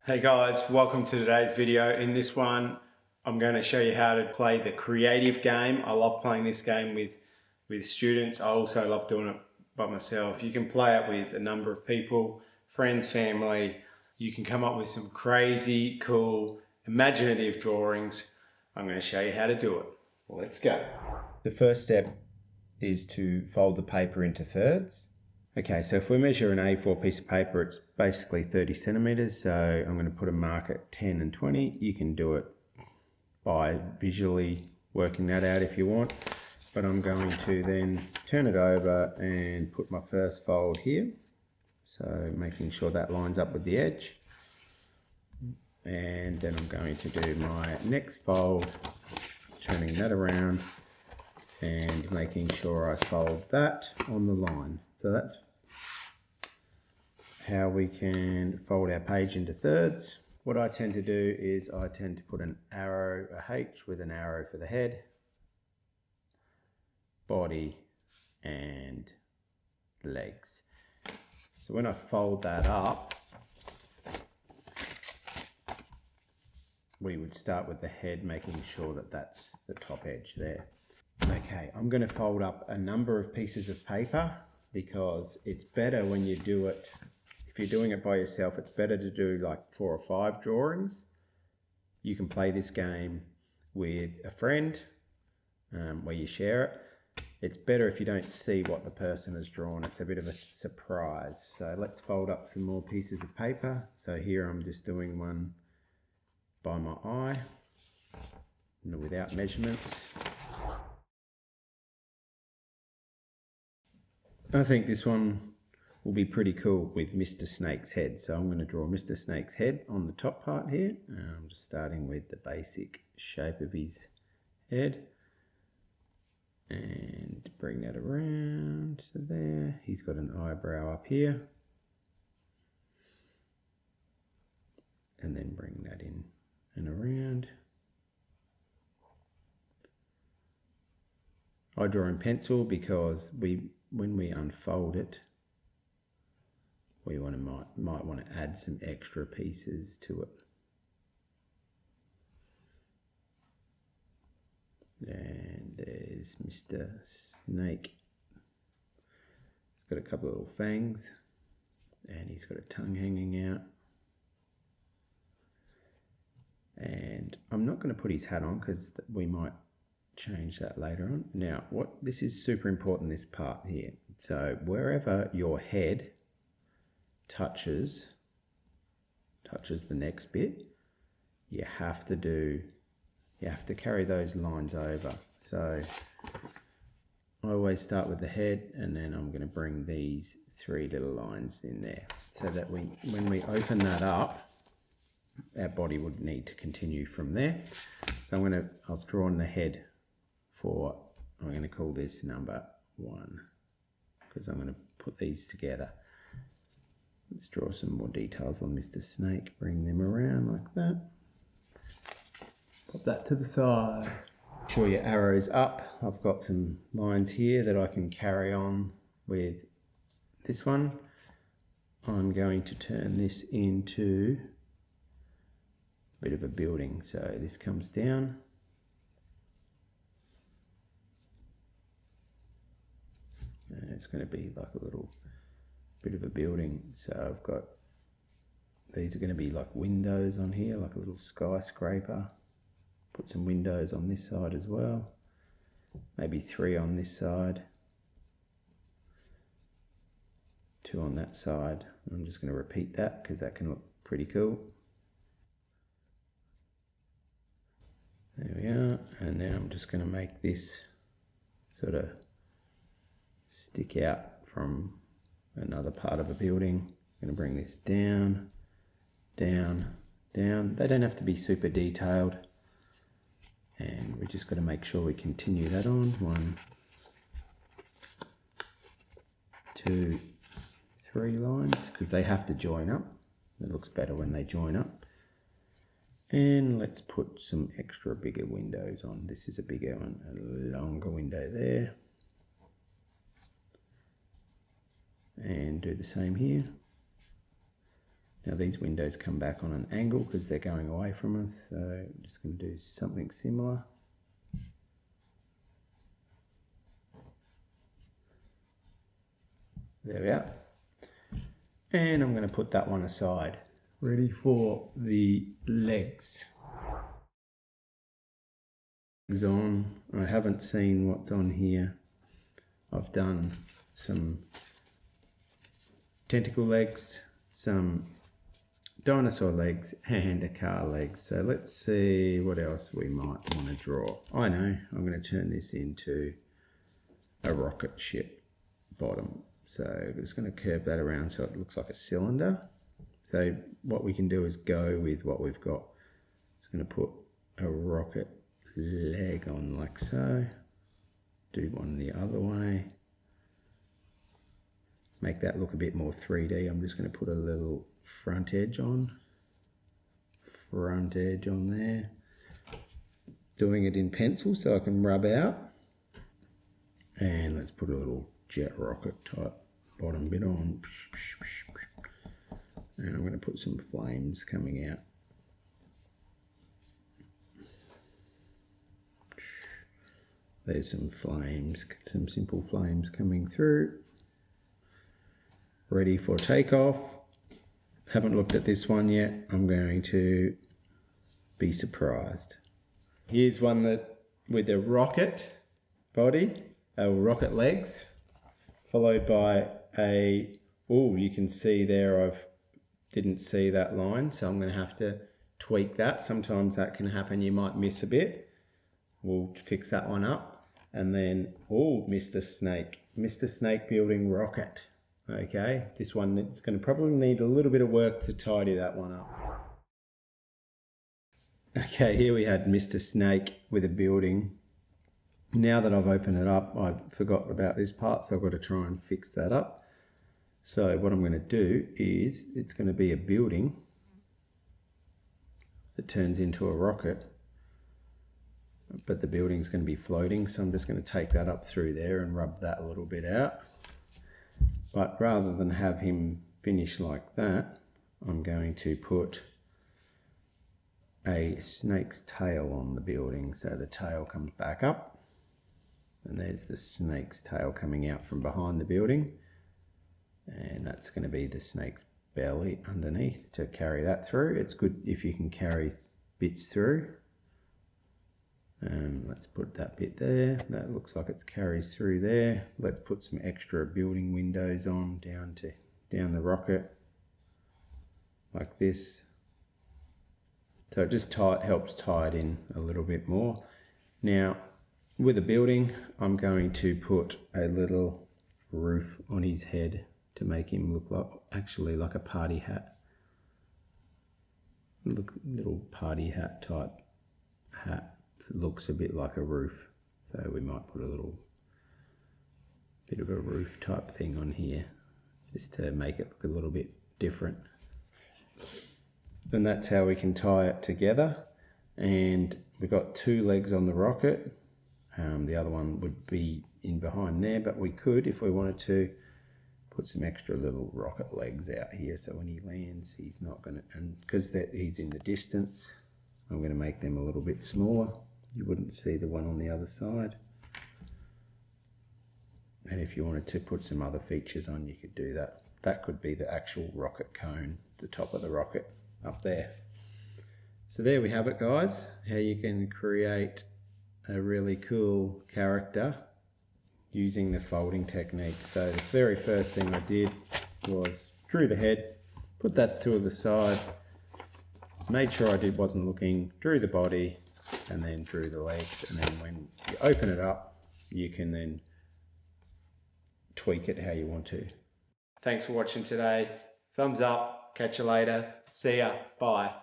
Hey guys, welcome to today's video. In this one, I'm going to show you how to play the creative game. I love playing this game with students. I also love doing it by myself. You can play it with a number of people, friends, family. You can come up with some crazy, cool, imaginative drawings. I'm going to show you how to do it. Let's go. The first step is to fold the paper into thirds. Okay, so if we measure an A4 piece of paper, it's basically 30 centimeters. So I'm going to put a mark at 10 and 20. You can do it by visually working that out if you want. But I'm going to then turn it over and put my first fold here. So making sure that lines up with the edge. And then I'm going to do my next fold, turning that around and making sure I fold that on the line. So that's how we can fold our page into thirds. What I tend to do is I tend to put an arrow, a H with an arrow for the head, body and legs. So when I fold that up, we would start with the head, making sure that that's the top edge there. Okay, I'm going to fold up a number of pieces of paper because it's better when you do it, if you're doing it by yourself, it's better to do like 4 or 5 drawings. You can play this game with a friend where you share it. It's better if you don't see what the person has drawn. It's a bit of a surprise. So let's fold up some more pieces of paper. So here I'm just doing one by my eye without measurements. I think this one will be pretty cool with Mr. Snake's head. So I'm going to draw Mr. Snake's head on the top part here. I'm just starting with the basic shape of his head. And bring that around to there. He's got an eyebrow up here. And then bring that in and around. I draw in pencil because when we unfold it, we might want to add some extra pieces to it. And there's Mr. Snake. He's got a couple of little fangs and he's got a tongue hanging out. And I'm not going to put his hat on because we might change that later on. Now, this is super important, this part here. So wherever your head touches the next bit, you have to carry those lines over. So I always start with the head and then I'm going to bring these 3 little lines in there so that when we open that up, our body would need to continue from there. So I've drawn the head I'm going to call this number 1 because I'm going to put these together. Let's draw some more details on Mr. Snake, bring them around like that. Pop that to the side. Make sure your arrow's up. I've got some lines here that I can carry on with this one. I'm going to turn this into a bit of a building. So this comes down. And it's going to be like a little bit of a building. So I've got, these are going to be like windows on here, like a little skyscraper. Put some windows on this side as well. Maybe 3 on this side. 2 on that side. I'm just going to repeat that because that can look pretty cool. There we are. And then I'm just going to make this sort of stick out from another part of a building. I'm going to bring this down, down, down. They don't have to be super detailed. And we're just got to make sure we continue that on. 1, 2, 3 lines because they have to join up. It looks better when they join up. And let's put some extra bigger windows on. This is a bigger one, a longer window there. And do the same here. Now these windows come back on an angle because they're going away from us, so I'm just going to do something similar. There we are. And I'm going to put that one aside. Ready for the legs. On. I haven't seen what's on here. I've done some tentacle legs, some dinosaur legs and a car legs. So let's see what else we might want to draw. I know, I'm going to turn this into a rocket ship bottom. So I'm just going to curve that around so it looks like a cylinder. So what we can do is go with what we've got. Just going to put a rocket leg on like so. Do one the other way. Make that look a bit more 3D. I'm just going to put a little front edge on. Front edge on there. Doing it in pencil so I can rub out. And let's put a little jet rocket type bottom bit on. And I'm going to put some flames coming out. There's some flames, some simple flames coming through. Ready for takeoff. Haven't looked at this one yet. I'm going to be surprised. Here's one that with a rocket body, rocket legs, followed by a, oh, you can see there I didn't see that line, so I'm going to have to tweak that. Sometimes that can happen, you might miss a bit. We'll fix that one up. And then, oh, Mr. Snake building rocket. Okay, this one, it's going to probably need a little bit of work to tidy that one up. Okay, here we had Mr. Snake with a building. Now that I've opened it up, I forgot about this part, so I've got to try and fix that up. So what I'm going to do is, it's going to be a building that turns into a rocket. But the building's going to be floating, so I'm just going to take that up through there and rub that a little bit out. But rather than have him finish like that, I'm going to put a snake's tail on the building. So the tail comes back up, and there's the snake's tail coming out from behind the building. And that's going to be the snake's belly underneath to carry that through. It's good if you can carry bits through. Let's put that bit there. That looks like it carries through there. Let's put some extra building windows on down the rocket like this. So it just helps tie it in a little bit more. Now with the building, I'm going to put a little roof on his head to make him look like actually like a party hat. Little party hat type hat. Looks a bit like a roof, so we might put a little bit of a roof type thing on here just to make it look a little bit different. And that's how we can tie it together. And we've got two legs on the rocket. The other one would be in behind there, but we could, if we wanted to, put some extra little rocket legs out here so when he lands he's not going to, and because he's in the distance, I'm going to make them a little bit smaller. You wouldn't see the one on the other side. And if you wanted to put some other features on, you could do that. That could be the actual rocket cone, the top of the rocket up there. So there we have it, guys, how you can create a really cool character using the folding technique. So the very first thing I did was drew the head, put that to the side, made sure I wasn't looking, drew the body, and then drew the legs. And then when you open it up, you can then tweak it how you want to. Thanks for watching today. Thumbs up. Catch you later. See ya. Bye.